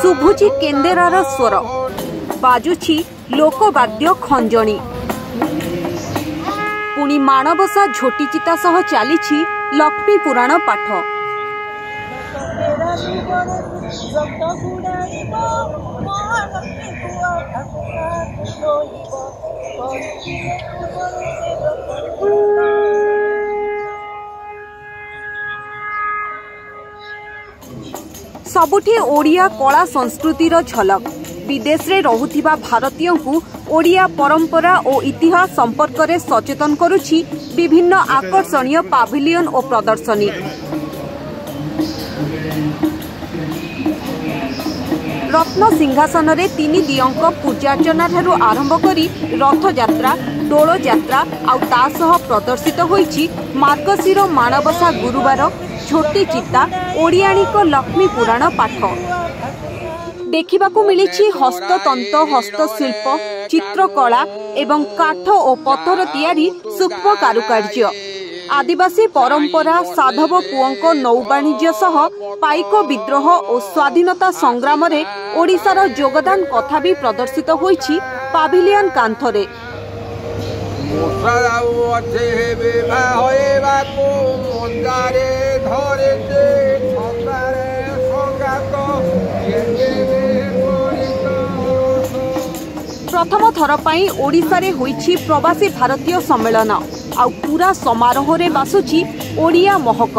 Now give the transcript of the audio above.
शुभुची केन्देरार स्वर बाजुछि लोकवाद्य खंजणी पुणी माणबसा झोटीचिता सह चलीछि लक्ष्मी पुराण पाठ। सबुठी ओडिया कला संस्कृतिर झलक विदेश रे रहुथिबा भारतीयों को ओडिया परंपरा और इतिहास संपर्क में सचेतन करुछि विभिन्न आकर्षणीय पाविलियन और प्रदर्शनी। रत्न सिंहासन रे तीन दियंक पूजार्चना ठारू आरंभ करी रथ यात्रा डोल यात्रा आ प्रदर्शित होईछि मार्गशीर माणबसा गुरुवार झोटी चिता ओडियाणिक लक्ष्मी पुराण पाठ। देखिबाकू मिलिछि हस्ततंत हस्तशिल्प चित्रकला एवं काठ और पत्थर तियारी सूक्ष्म कारुकार्य आदिवासी परंपरा साधव पुओंक नौवाणिज्य सह पाइक विद्रोह और स्वाधीनता संग्राम रे ओडिशार योगदान कथा भी प्रदर्शित होईछि पाविलियन कांथरे। प्रथम थर पाई ओडिशा रे होईछि प्रवासी भारतीय सम्मेलन आ पूरा समारोह रे बासुछि ओडिया महक।